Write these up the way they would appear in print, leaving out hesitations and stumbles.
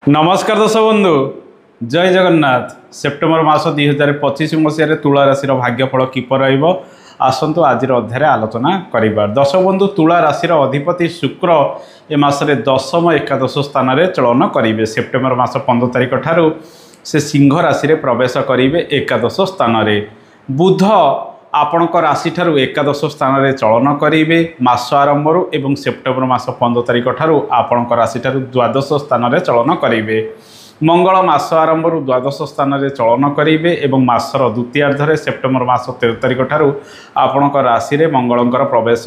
नमस्कार दर्शक बंधु जय जगन्नाथ। सेप्टेम्बर मास 2025 मसीह तुला राशि भाग्यफल किपर आसतु आज अध्याय आलोचना करिबा। दर्शक बंधु तुला राशि अधिपति शुक्र ए मासरे दशम एकादश स्थान में चलन करेंगे। सेप्टेम्बर मास 15 तारिख ठारू से सिंह राशि प्रवेश करेंगे एकादश स्थान में। बुध आपणक राशि ठारू एकादश स्थान में चलन करेंगे मास आरंभ एवं सेप्टेम्बर मास 15 तारिख ठारू आपणक राशि ठारू द्वादश स्थान में चलन करेंगे। मंगल मास आरंभ द्वादश स्थान में चलन करेंगे एवं मासर द्वितीयार्धरे सेप्टेम्बर मास 13 तारिख ठारू आपणक राशि में मंगलंकर प्रवेश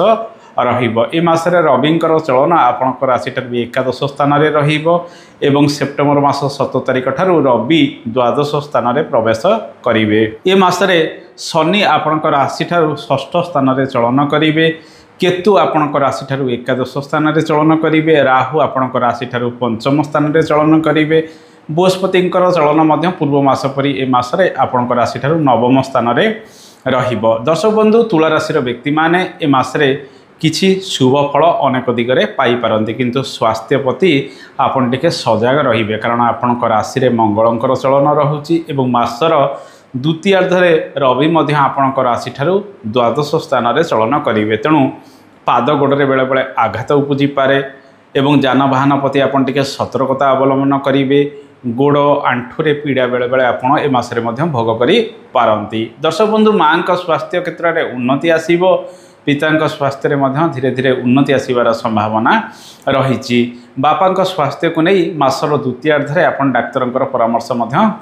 रसरे रविंकर चलन आपणक राशि ठारू एकादश स्थान में एवं सेप्टेम्बर मास 17 तारिख ठारू रवि द्वादश स्थान में प्रवेश करेंगे। ए मासरे शनि आपणक राशि ठारू षष्ठ स्थान में चलन करेंगे। केतु आपणक राशि ठारू एकादश स्थान में चलन करेंगे। राहु आपणक राशि ठारू पंचम स्थान में चलन करेंगे। बृहस्पति चलन पूर्व मास परी ए मासरे आपणक राशि ठारू नवम स्थान में रहिबो। दर्शक बंधु तुला राशि व्यक्ति माने ए मासरे किछि शुभ फल अनेक दिगरे पाई पारंती, किंतु स्वास्थ्य प्रति आपण टिके सजग रहिबे कारण आपणक राशि रे मंगलंकर चलन रहुची एवं मासर द्वितीयार्धरे रवि मध्य आपणक राशि ठारू द्वादश स्थान में चलन करेंगे। तेणु पाद गोड़े बेले बेले आघात उपजी पारे एवं जानवाहन प्रति आपण टिके सतर्कता अवलंबन करेंगे। गोड़ आंठुरे पीड़ा बेले बेले आपण ए मासरे मध्य भोग करि पारंती। दर्शक बंधु मां का स्वास्थ्य क्षेत्र में उन्नति आसीबो। पिता स्वास्थ्य में धीरे धीरे उन्नति आसबार संभावना रही। बापा स्वास्थ्य को नहीं मासर द्वितीयार्धरे आपण डाक्तर परामर्श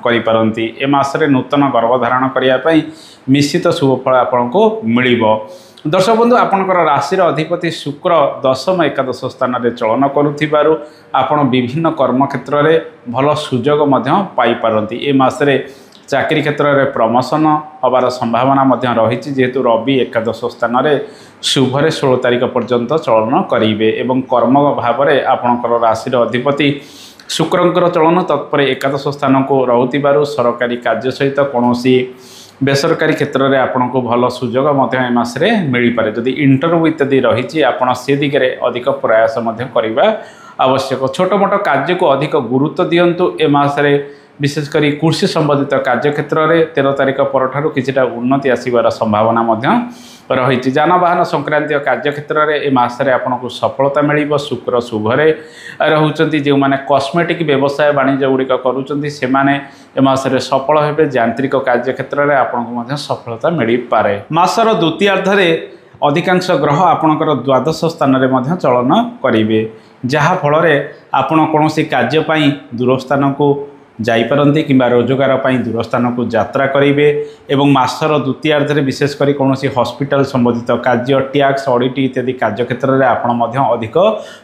करिपारंती। ए मासरे नूतन गर्भधारण करने निश्चित शुभफल आपन को मिल। दर्शक बंधु आपणकर राशि अधिपति शुक्र दशम एकादश स्थान में चलन करुथिबारु आपण विभिन्न कर्म क्षेत्र में भल सुजोग पाई पारंती। ए मासरे चाकरी क्षेत्र में प्रमोशन हबार संभावना रही। जेहेतु रवि एकादश स्थान में शुभरे 16 तारिख पर्यंत चलन करेंगे एवं कर्म भाव में आपणकर राशि अधिपति शुक्रंकर चलन तत्पर एकादश स्थान को रहुथिबारु सरकारी कार्य सहित कौन बेसरकारी क्षेत्र में आपन को भल सुजोग मसरे मिल पारे। जदि इंटरव्यू इत्यादि रही आपड़ से दिगरे अधिक प्रयास करने आवश्यक। छोट मोट कार्य को अधिक गुरुत्व दिंतु। ए मासरे विशेषकर कृषि संबंधित कार्य क्षेत्र में 13 तारिख पर किछिटा उन्नति आसबार संभावना रही। जानवाहन संक्रांतीय कार्य क्षेत्र में ए मासरे आपन को सफलता मिल। शुक्र शुभरे रोचंती जो मैंने कॉस्मेटिक व्यवसाय वाणिज्य गुड़िक करुँच से ए मासरे सफल हे। यांत्रिक कार्य क्षेत्र में आपन को सफलता मिल पारे। मासर द्वितीयार्धरे अधिकांश ग्रह आपणकर द्वादश स्थान में चलन करेंगे जहाँफल आपण कौन कार्य दूर स्थान को जाईपारती कि रोजगार दूर स्थान को यात्रा करेंगे एवं मासर द्वितीयार्धरे विशेषकर कौन हॉस्पिटल संबंधित कार्य टैक्स ऑडिट इत्यादि कार्य क्षेत्र में आपण अधिक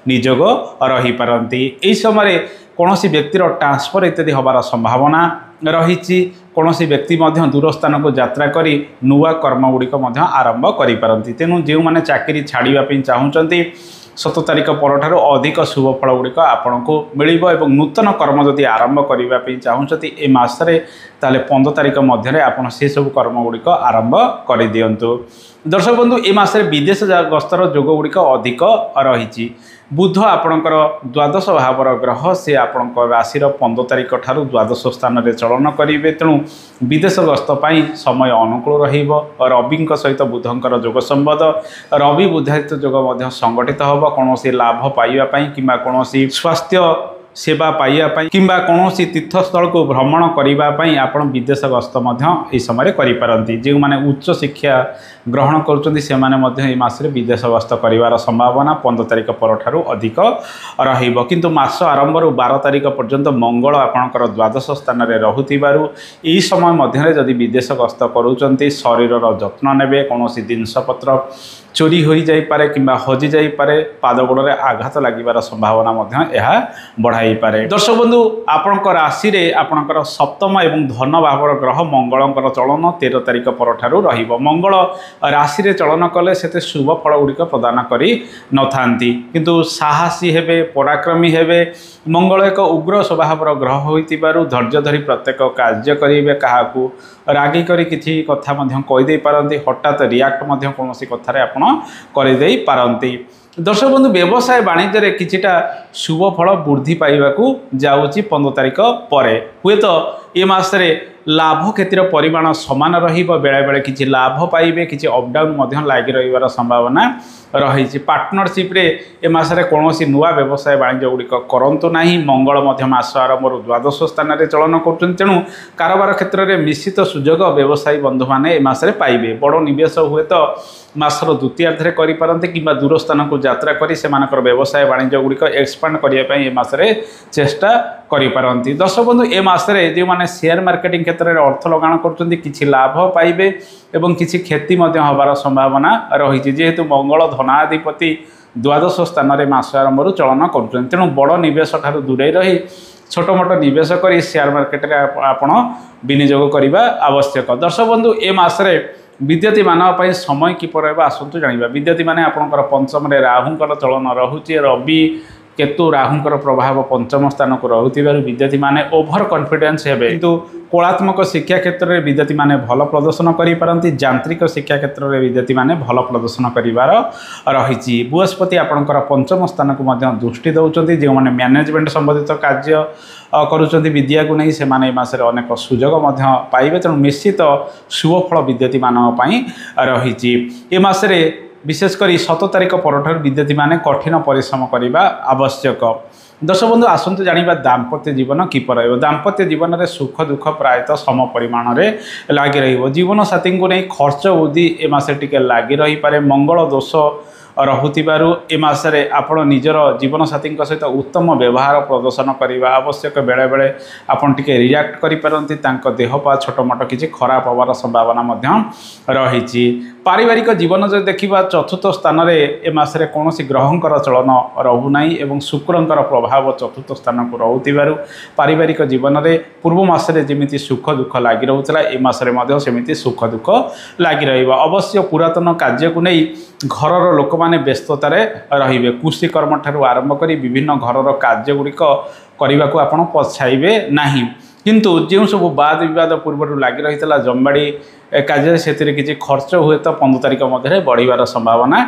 निजोग रही पारती। यही समय कौन व्यक्तिर ट्रांसफर इत्यादि हबार संभावना रही। कौन व्यक्ति दूर स्थान को यात्रा करी नुआ कर्म गुड़िक आरंभ करें। तेणु जो मैंने चाकरी छाड़ापी चाहूँगी 7 तारिख पर अधिक शुभ फल गुड़िक आपन को मिल। नूतन कर्म जदि आरंभ करने चाहूँगी ए मासरे ताले 15 तारिख मध्य आपन से सब कर्म गुड़िक आरंभ कर दिंतु। दर्शक बंधु ए मासरे विदेश गस्तर जोग गुड़िक अधिक रही। बुध आपणकर द्वादश भावर ग्रह से आपणकर राशि 15 तारिख ठारू द्वादश स्थान में चलन करेंगे। तेणु विदेश गस्त समय अनुकूल रवि सहित बुधंकर जोग संबंध रवि बुधायित जोग संगठित हम कौन लाभ पाइबापी कि कौन स्वास्थ्य सेवा पाइबापी कि कौन तीर्थस्थल को भ्रमण करने आप विदेश गस्त यह समय करें। जो मैंने उच्च शिक्षा ग्रहण कर मासरे विदेश गस्त कर संभावना 15 तारिख पर अधिक रु। मास आरंभ 12 तारिख पर्यंत मंगल आपणकर द्वादश स्थान में रहुथिबारु यही समय मध्य जदि विदेश गस्त करूँ शरीर जत्न नेबे कौन जिनपत्र चोरी हो जापे कि हजि जापे पाद गोड़े आघात लगिबार संभावना बढ़ाई पारे। दर्शक बंधु आपण राशि रे आपणकर सप्तम एवं धन भावर ग्रह मंगलंकर चलन 13 तारिख पर मंगल राशि रे चलन कले से शुभ फल गुड़िक प्रदान करी नथांती, किंतु साहसी हेबे पराक्रमी हेबे। मंगल एक उग्र स्वभावर ग्रह होइतिबारु धैर्य धरी प्रत्येक कार्य करेंगे। क्या रागी करी किछि कथा कहीदे पारती हठात रियाक्ट कौन कथा आप करदे पारती। दर्शक बंधु व्यवसाय वाणिज्य किछिटा शुभ फल वृद्धि पाइबाकू जाउची 15 तारिख पर हुए तो ये मासरे लाभ क्षतिर परिमाण समान रहिबो बेले बेले किछि लाभ पाइबे किछि अपडाउन मध्य लागि रहिबार संभावना रही पार्टनरशिप रे ए मासरे कोनोसी नुआ व्यवसाय वाणिज्य गुड़िक करंतु नाही मंगल मध्य मास आरंभ द्वादश स्थान रे चलन करुछन तेणु कारोबार क्षेत्र में निश्चित सुजोग व्यवसायी बंधु माने ए मासरे पाइबे बड़ निवेश हुए तो मासर द्वितीयार्धे करिपारंते किंबा दूर स्थान को यात्रा करी सेमानकर व्यवसाय वाणिज्य गुड़िक एक्सपांड करिया पई ए मासरे चेष्टा करिपारंती। दर्शक बंधु ए मासरे जो माने शेयर मार्केटिंग क्षेत्र में अर्थ लगाण करछन्ती किछि लाभ पाइबे एवं किछि क्षति मध्य होबार संभावना रही जेहेतु मंगल धनाधिपति द्वादश स्थान में मास आरंभ चलन करुछन्ती तेणु बड़ निवेश ठारू दूरे रही छोट मोट निवेश कर शेयर मार्केट रे आपण विनियोग करने आवश्यक। दर्शक बंधु ए मासरे विद्यार्थी मान समय किपर आसतु जाना विद्यार्थी मैंने आपंकर पंचम राहुंकर चलन रोचे रवि केतु राहुंकर प्रभाव पंचम स्थान को रोथिबारु विद्यार्थी माने ओभर कॉन्फिडेंस हेबे किंतु कलात्मक शिक्षा क्षेत्र में विद्यार्थी माने भल प्रदर्शन करिपारंती यांत्रिक शिक्षा क्षेत्र में विद्यार्थी माने भल प्रदर्शन करिवार रही बृहस्पति आपंकर पंचम स्थान को मध्य दृष्टि दौरान जो मैंने मैनेजमेंट संबंधित कार्य करुँच विद्या को नहीं से मासरे अनेक सुजोग पाइबे तेणु निश्चित शुभफल विद्यार्थी मानी रही ए मासरे विशेषकर 7 तारिख पर विद्यार्थी माने कठिन परिश्रम करने आवश्यक। दर्शक बंधु आसतु जाना दाम्पत्य जीवन किपर दाम्पत्य जीवन में सुख दुख प्रायतः सम परिमाण में लगी रहीवन साथी को नहीं खर्च वृद्धि ए मासे टिके लगी रही पारे मंगल दोष रहुथिबारु ए मासरे आपण निजर जीवन साथी सहित उत्तम व्यवहार प्रदर्शन करने आवश्यक बेले बेले आपण टिके रिएक्ट करि पारंती तांको देह पा छोट मोट किछि खराब होबार संभावना रही। पारिवारिक जीवन जो देखा चतुर्थ स्थान में ए मासरे कौनसी ग्रहंकर चलन रहुना एवं शुक्रंकर प्रभाव चतुर्थ स्थान को रोथिबारु पारिवारिक जीवन में पूर्व मासरे जमिति सुख दुख लगी रोला ए मासरे सेमिति सुख दुख लगी रहिबा। अवश्य पुरातन कार्य को नहीं घर लोक माने व्यस्ततार रे कृषि कर्म ठारू आरंभ कर विभिन्न घर कार्य गुड़िक करने को आपण पछाइबे नाही किंतु जो सब वाद विवाद पूर्व लगी रही जमबाड़ी कार्य से किसी खर्च हुए तो 15 तारिख मध्य बढ़िबार संभावना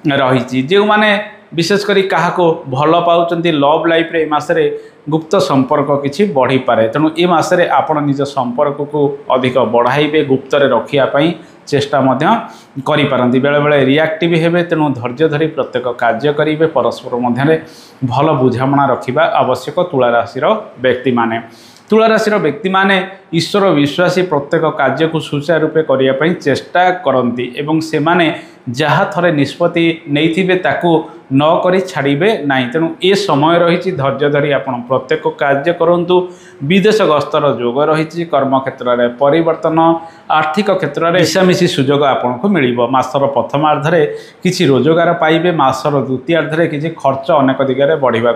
रही जो माने विशेषकर क्या भल पाँच लव लाइफ रे मासरे गुप्त संपर्क किसी बढ़ी पारे तेणु ए मासरे आपण निज संपर्क को अधिक बढ़ाइबे गुप्तरे रखापी चेष्टा करिपारंती बेले बेले रिएक्टिव हेबे तेणु धैर्य धरी प्रत्येक कार्य करेंगे परस्पर मध्य भल बुझामणा रखा आवश्यक। तुला राशि व्यक्ति माने तुला राशि व्यक्ति माने ईश्वर विश्वासी प्रत्येक कार्य को सुचारू रूपे करने चेष्टा करती एवं से माने जहाँ थरे निष्पत्ति नहीं ताकू न करी छाड़े ना तेणु ए समय रही धैर्य धरी आप प्रत्येक कार्य करूँ विदेश गस्तर जोग रही कर्म क्षेत्र में परिवर्तन आर्थिक क्षेत्र में मिशामिशी सुजोग आपको मिल मासर प्रथमार्धे किसी रोजगार पाइबे मासर द्वितीयार्धे किसी खर्च अनेक दिगरे बढ़ा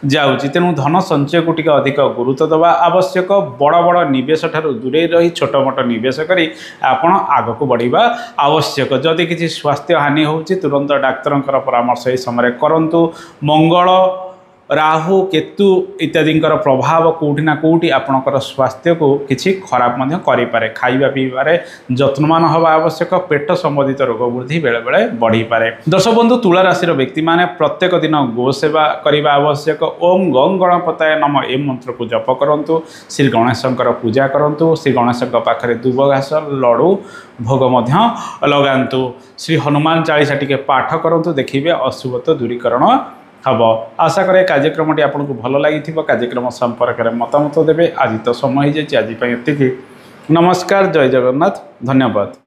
जाऊँगी तेणु धन संचय को टिके अधिक गुरुत्व देवा आवश्यक। बड़ बड़ निवेश ठारू दूरे रही छोट मोट निवेश करी आपण आग को बढ़िबा आवश्यक। जदि किसी स्वास्थ्य हानि होउछि तुरंत डाक्तर परामर्श ए समय करंतु। मंगल राहु केतु इत्यादि प्रभाव कौटि ना कौटि आपणकर स्वास्थ्य को किसी खराब करे खाइबा पीबारे जत्नवान हवा आवश्यक। पेट संबंधित रोग वृद्धि बेले बेले बढ़ी पारे। दर्शक बंधु तुला राशि व्यक्ति माने प्रत्येक दिन गो सेवा करने आवश्यक। ओम गं गणपताय नम ए मंत्र को जप करंतु। श्री गणेशंकर पूजा करंतु। श्री गणेशंक पाखरे दुब घास लडू भोग लगांतु। श्री हनुमान चालीसा टिके पाठ करंतु देखिबे अशुभ तो दूरीकरण हम। आशा करे कार्यक्रमटी आपको भल लगी कार्यक्रम संपर्क में मतामत देवे। आज तो समय हो जाए आज। नमस्कार, जय जगन्नाथ, धन्यवाद।